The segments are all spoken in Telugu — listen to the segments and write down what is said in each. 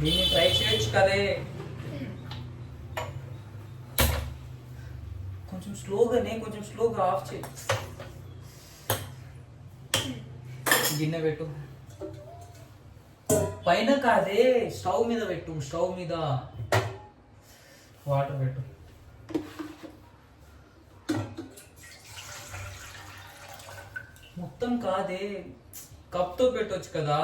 దీన్ని ట్రై చేయొచ్చు కదే. కొంచెం స్లోగా ఆఫ్ చేయి. గిన్నె పెట్టు. పైన కాదే, స్టవ్ మీద పెట్టు. స్టవ్ మీద వాటర్ పెట్టు. మొత్తం కాదే, కప్తో పెట్టొచ్చు కదా.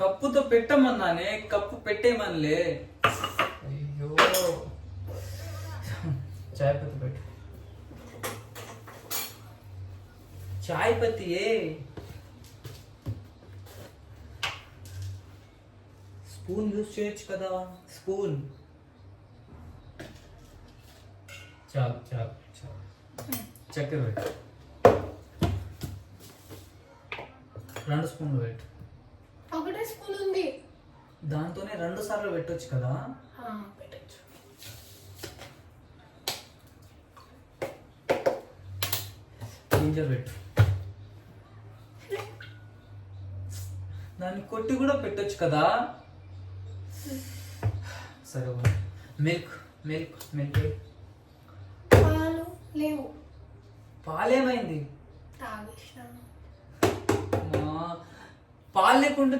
కప్పుతో పెట్టమన్నానే, కప్పు పెట్టేమనిలే. అయ్యో, చాయ్ పత్తి పెట్టు. చాయ్ పత్తి స్పూన్ యూజ్ చేయొచ్చు కదా. స్పూన్ చాలు చాలు చాలు. చక్కెర పెట్టు. 2 స్పూన్లు పెట్టు. ఒకటే స్పూన్ ఉంది, దాంతోనే 2 సార్లు పెట్టొచ్చు కదా. పెట్టచ్చు. జింజర్ పెట్టు. దాన్ని కొట్టి కూడా పెట్టొచ్చు కదా. సరే, మిల్క్ మిల్క్ మిల్క్. పాలు లేవు. పాలేమైంది? తాగేసినాను. పాలు లేకుండా